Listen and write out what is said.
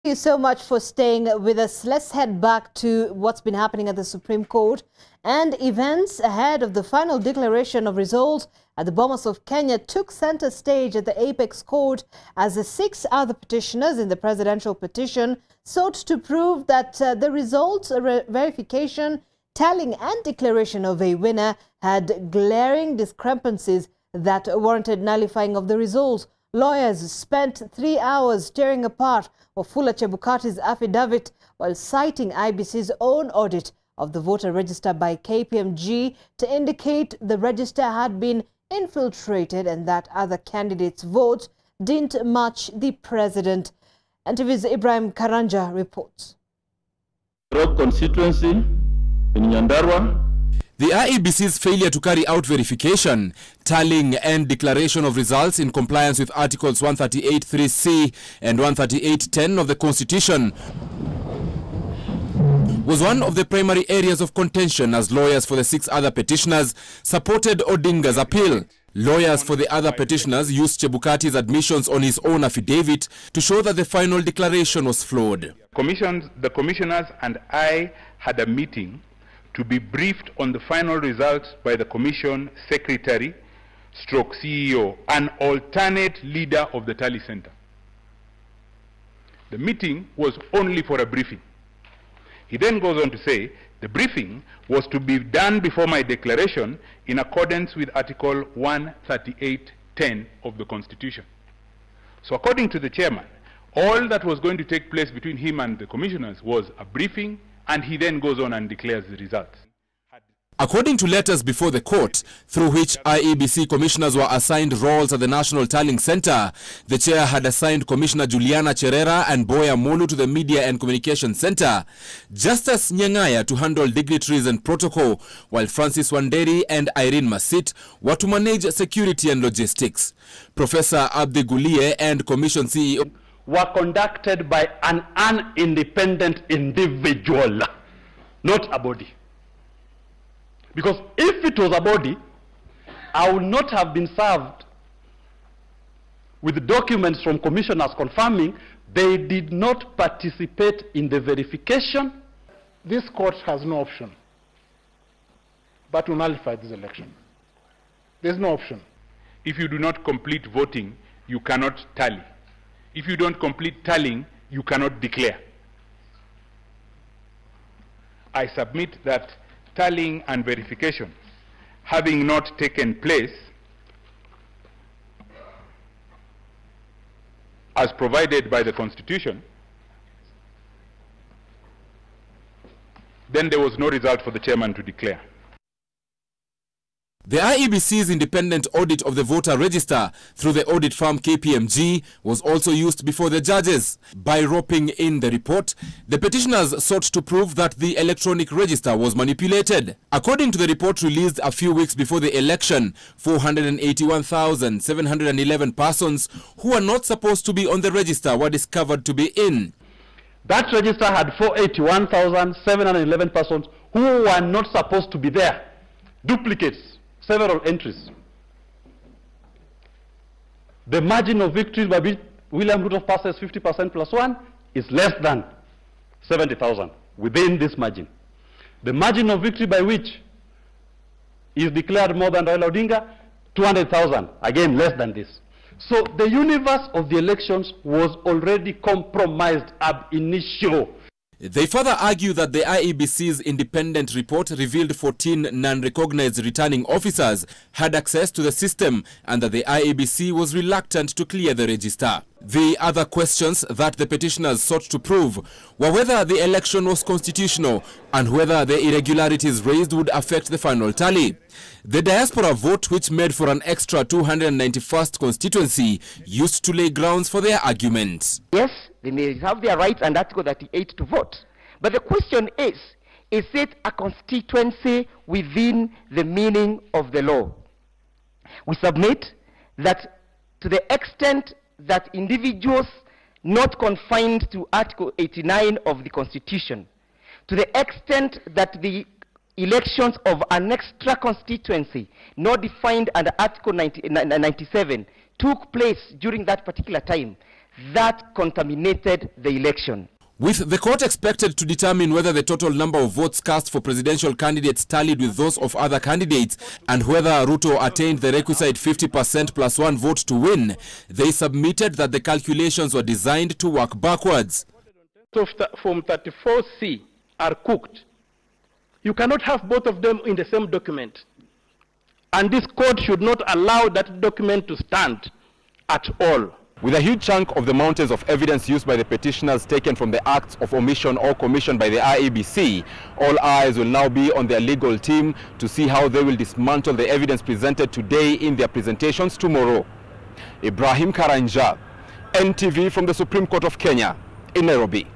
Thank you so much for staying with us. Let's head back to what's been happening at the Supreme Court and events ahead of the final declaration of results at the Bomas of Kenya took center stage at the Apex Court as the 6 other petitioners in the presidential petition sought to prove that the results verification, tallying and declaration of a winner had glaring discrepancies that warranted nullifying of the results. Lawyers spent 3 hours tearing apart Wafula Chebukati's affidavit while citing IEBC's own audit of the voter register by KPMG to indicate the register had been infiltrated and that other candidates' votes didn't match the president. NTV's Ibrahim Karanja reports. Rock constituency in Nyandarua. The IEBC's failure to carry out verification, tallying and declaration of results in compliance with Articles 138(3)(c) and 138(10) of the Constitution was one of the primary areas of contention as lawyers for the 6 other petitioners supported Odinga's appeal. Lawyers for the other petitioners used Chebukati's admissions on his own affidavit to show that the final declaration was flawed. The commissioners and I had a meeting to be briefed on the final results by the Commission Secretary, stroke CEO, an alternate leader of the Tally Center. The meeting was only for a briefing. He then goes on to say, the briefing was to be done before my declaration in accordance with Article 138(10) of the Constitution. So according to the chairman, all that was going to take place between him and the commissioners was a briefing, and he then goes on and declares the results. According to letters before the court, through which IEBC commissioners were assigned roles at the National Tallying Center, the chair had assigned Commissioner Juliana Cherera and Boya Mulu to the Media and Communication Center, Justice Nyangaya to handle dignitaries and protocol, while Francis Wanderi and Irene Masit were to manage security and logistics. Professor Abdi Gulie and Commission CEO were conducted by an independent individual, not a body. Because if it was a body, I would not have been served with documents from commissioners confirming they did not participate in the verification. This court has no option but to nullify this election. There's no option. If you do not complete voting, you cannot tally. If you don't complete tallying, you cannot declare. I submit that tallying and verification, having not taken place as provided by the Constitution, then there was no result for the chairman to declare. The IEBC's independent audit of the voter register through the audit firm KPMG was also used before the judges. By roping in the report, the petitioners sought to prove that the electronic register was manipulated. According to the report released a few weeks before the election, 481,711 persons who were not supposed to be on the register were discovered to be in. That register had 481,711 persons who were not supposed to be there. Duplicates. Several entries. The margin of victory by which William Ruto passes 50% plus 1 is less than 70,000 within this margin. The margin of victory by which is declared more than Raila Odinga, 200,000, again less than this. So the universe of the elections was already compromised ab initio. They further argue that the IEBC's independent report revealed 14 non-recognized returning officers had access to the system and that the IEBC was reluctant to clear the register. The other questions that the petitioners sought to prove were whether the election was constitutional and whether the irregularities raised would affect the final tally. The diaspora vote, which made for an extra 291st constituency, used to lay grounds for their argument. Yes, they may have their rights under Article 38 to vote. But the question is it a constituency within the meaning of the law? We submit that to the extent that individuals not confined to Article 89 of the Constitution, to the extent that the elections of an extra constituency not defined under Article 97 took place during that particular time, that contaminated the election. With the court expected to determine whether the total number of votes cast for presidential candidates tallied with those of other candidates and whether Ruto attained the requisite 50% plus one vote to win, they submitted that the calculations were designed to work backwards. Form 34C are cooked. You cannot have both of them in the same document. And this court should not allow that document to stand at all. With a huge chunk of the mountains of evidence used by the petitioners taken from the acts of omission or commission by the IEBC, all eyes will now be on their legal team to see how they will dismantle the evidence presented today in their presentations tomorrow. Ibrahim Karanja, NTV from the Supreme Court of Kenya in Nairobi.